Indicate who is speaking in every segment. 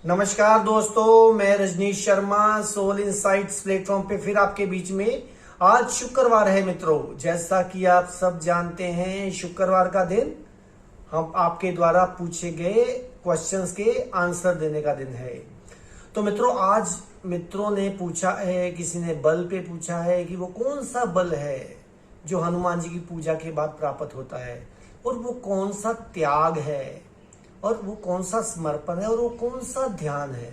Speaker 1: नमस्कार दोस्तों, मैं Rajneesh Sharma soul insights platform पे फिर आपके बीच में। आज शुक्रवार है मित्रों, जैसा कि आप सब जानते हैं शुक्रवार का दिन हम आपके द्वारा पूछे गए क्वेश्चंस के आंसर देने का दिन है। तो मित्रों, आज मित्रों ने पूछा है, किसी ने बल पे पूछा है कि वो कौन सा बल है जो हनुमान जी की पूजा के बाद प्राप्त होता है, और वो कौन सा त्याग है, और वो कौन सा समर्पण है, और वो कौन सा ध्यान है।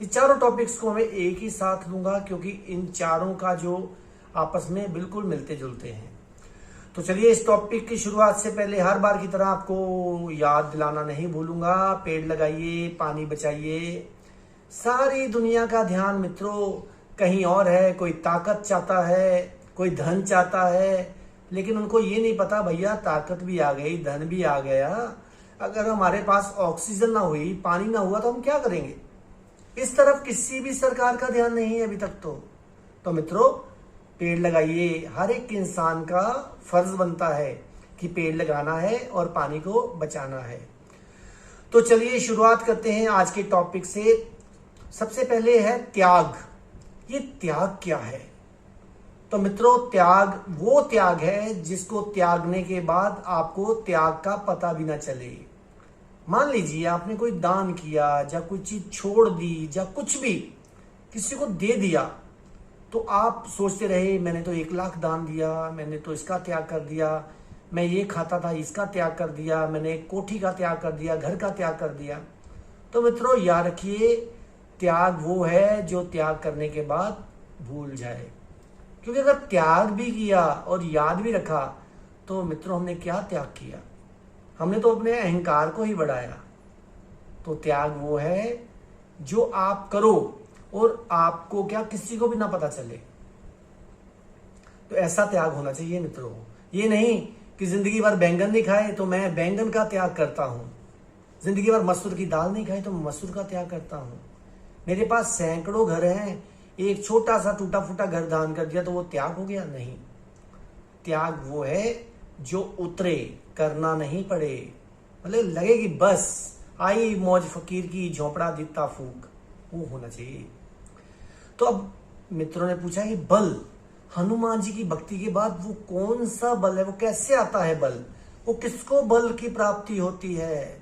Speaker 1: ये चारों टॉपिक्स को मैं एक ही साथ लूंगा क्योंकि इन चारों का जो आपस में बिल्कुल मिलते जुलते हैं। तो चलिए, इस टॉपिक की शुरुआत से पहले हर बार की तरह आपको याद दिलाना नहीं भूलूंगा, पेड़ लगाइए, पानी बचाइए। सारी दुनिया का ध्यान मित्रों कहीं और है। कोई ताकत चाहता है, कोई धन चाहता है, लेकिन उनको ये नहीं पता भैया ताकत भी आ गई, धन भी आ गया, अगर हमारे पास ऑक्सीजन ना हुई, पानी ना हुआ तो हम क्या करेंगे। इस तरफ किसी भी सरकार का ध्यान नहीं है अभी तक। तो मित्रों, पेड़ लगाइए। हर एक इंसान का फर्ज बनता है कि पेड़ लगाना है और पानी को बचाना है। तो चलिए शुरुआत करते हैं आज के टॉपिक से। सबसे पहले है त्याग। ये त्याग क्या है? तो मित्रों, त्याग वो त्याग है जिसको त्यागने के बाद आपको त्याग का पता भी ना चले। मान लीजिए आपने कोई दान किया, या कोई चीज छोड़ दी, या कुछ भी किसी को दे दिया, तो आप सोचते रहे मैंने तो 1 लाख दान दिया, मैंने तो इसका त्याग कर दिया, मैं ये खाता था इसका त्याग कर दिया, मैंने एक कोठी का त्याग कर दिया, घर का त्याग कर दिया। तो मित्रों याद रखिए, त्याग वो है जो त्याग करने के बाद भूल जाए। क्योंकि अगर त्याग भी किया और याद भी रखा तो मित्रों हमने क्या त्याग किया? हमने तो अपने अहंकार को ही बढ़ाया। तो त्याग वो है जो आप करो और आपको क्या, किसी को भी ना पता चले। तो ऐसा त्याग होना चाहिए मित्रों। ये नहीं कि जिंदगी भर बैंगन नहीं खाए तो मैं बैंगन का त्याग करता हूं, जिंदगी भर मसूर की दाल नहीं खाई तो मसूर का त्याग करता हूं। मेरे पास सैकड़ों घर हैं, एक छोटा सा टूटा फूटा घर दान कर दिया तो वो त्याग हो गया? नहीं। त्याग वो है जो उतरे, करना नहीं पड़े, मतलब लगे कि बस आई मौज फकीर की, झोपड़ा दिता फूक, वो होना चाहिए। तो अब मित्रों ने पूछा कि बल, हनुमान जी की भक्ति के बाद वो कौन सा बल है, वो कैसे आता है बल, वो किसको बल की प्राप्ति होती है?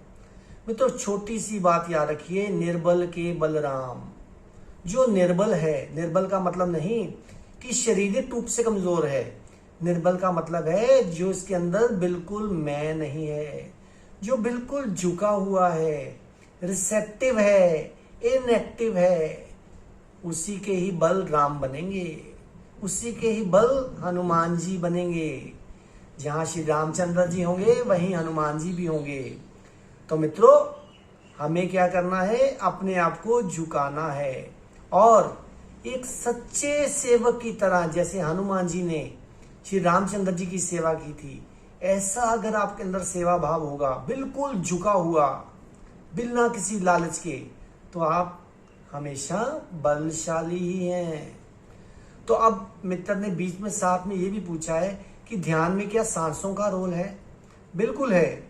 Speaker 1: मित्रों छोटी सी बात याद रखिए, निर्बल के बलराम। जो निर्बल है, निर्बल का मतलब नहीं कि शारीरिक रूप से कमजोर है, निर्बल का मतलब है जो इसके अंदर बिल्कुल मैं नहीं है, जो बिल्कुल झुका हुआ है, रिसेप्टिव है, इनएक्टिव है, उसी के ही बल राम बनेंगे, उसी के ही बल हनुमान जी बनेंगे। जहां श्री रामचंद्र जी होंगे वहीं हनुमान जी भी होंगे। तो मित्रों हमें क्या करना है? अपने आप को झुकाना है और एक सच्चे सेवक की तरह, जैसे हनुमान जी ने श्री रामचंद्र जी की सेवा की थी, ऐसा अगर आपके अंदर सेवा भाव होगा, बिल्कुल झुका हुआ, बिना किसी लालच के, तो आप हमेशा बलशाली ही हैं। तो अब मित्र ने बीच में साथ में ये भी पूछा है कि ध्यान में क्या सांसों का रोल है? बिल्कुल है।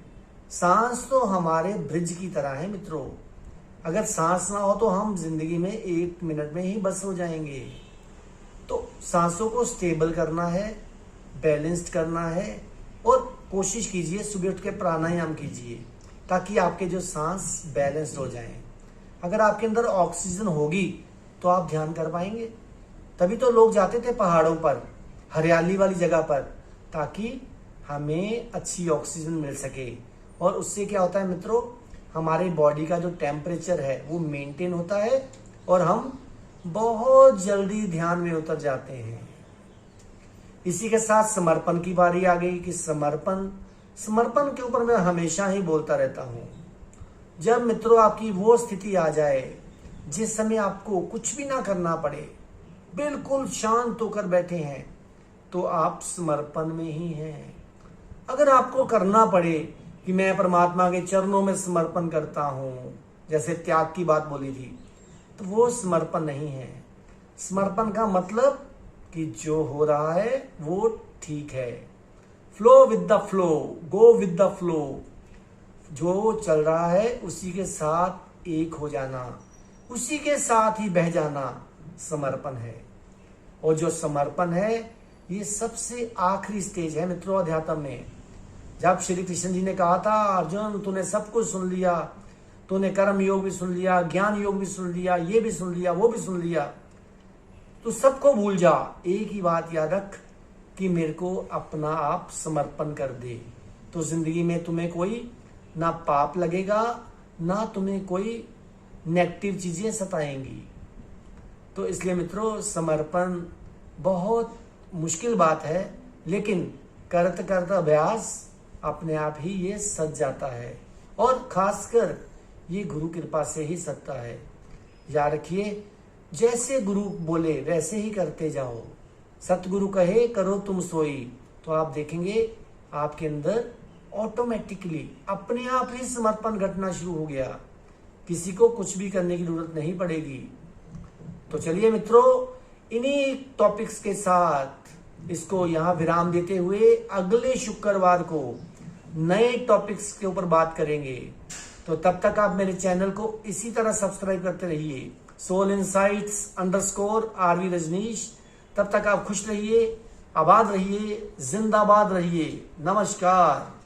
Speaker 1: सांस तो हमारे ब्रिज की तरह है मित्रों। अगर सांस ना हो तो हम जिंदगी में 1 मिनट में ही बस हो जाएंगे। तो सांसों को स्टेबल करना है, बैलेंस्ड करना है, और कोशिश कीजिए सुबह उठ के प्राणायाम कीजिए ताकि आपके जो सांस बैलेंस्ड हो जाएं। अगर आपके अंदर ऑक्सीजन होगी तो आप ध्यान कर पाएंगे। तभी तो लोग जाते थे पहाड़ों पर, हरियाली वाली जगह पर, ताकि हमें अच्छी ऑक्सीजन मिल सके। और उससे क्या होता है मित्रों, हमारे बॉडी का जो टेम्परेचर है वो मेंटेन होता है और हम बहुत जल्दी ध्यान में उतर जाते हैं। इसी के साथ समर्पण की बारी आ गई कि समर्पण के ऊपर मैं हमेशा ही बोलता रहता हूं। जब मित्रों आपकी वो स्थिति आ जाए जिस समय आपको कुछ भी ना करना पड़े, बिल्कुल शांत होकर बैठे हैं, तो आप समर्पण में ही हैं। अगर आपको करना पड़े कि मैं परमात्मा के चरणों में समर्पण करता हूं, जैसे त्याग की बात बोली थी, तो वो समर्पण नहीं है। समर्पण का मतलब कि जो हो रहा है वो ठीक है, flow with the flow, go with the flow, जो चल रहा है उसी के साथ एक हो जाना, उसी के साथ ही बह जाना समर्पण है। और जो समर्पण है ये सबसे आखिरी स्टेज है मित्रों अध्यात्म में। जब श्री कृष्ण जी ने कहा था अर्जुन तूने सब कुछ सुन लिया, तूने कर्म योग भी सुन लिया, ज्ञान योग भी सुन लिया, ये भी सुन लिया, वो भी सुन लिया, तो सबको भूल जा, एक ही बात याद रख कि मेरे को अपना आप समर्पण कर दे, तो जिंदगी में तुम्हें कोई ना पाप लगेगा, ना तुम्हें कोई नेगेटिव चीजें सताएंगी। तो इसलिए मित्रों समर्पण बहुत मुश्किल बात है, लेकिन करते करते अभ्यास अपने आप ही ये सज जाता है, और खासकर ये गुरु कृपा से ही सजता है। याद रखिए, जैसे गुरु बोले वैसे ही करते जाओ। सतगुरु कहे करो तुम सोई, तो आप देखेंगे आपके अंदर ऑटोमेटिकली अपने आप ही समर्पण घटना शुरू हो गया, किसी को कुछ भी करने की जरूरत नहीं पड़ेगी। तो चलिए मित्रों, इन्हीं टॉपिक्स के साथ इसको यहाँ विराम देते हुए अगले शुक्रवार को नए टॉपिक्स के ऊपर बात करेंगे। तो तब तक आप मेरे चैनल को इसी तरह सब्सक्राइब करते रहिए, सोल इनसाइट्स _RV रजनीश। तब तक आप खुश रहिए, आबाद रहिए, जिंदाबाद रहिए। नमस्कार।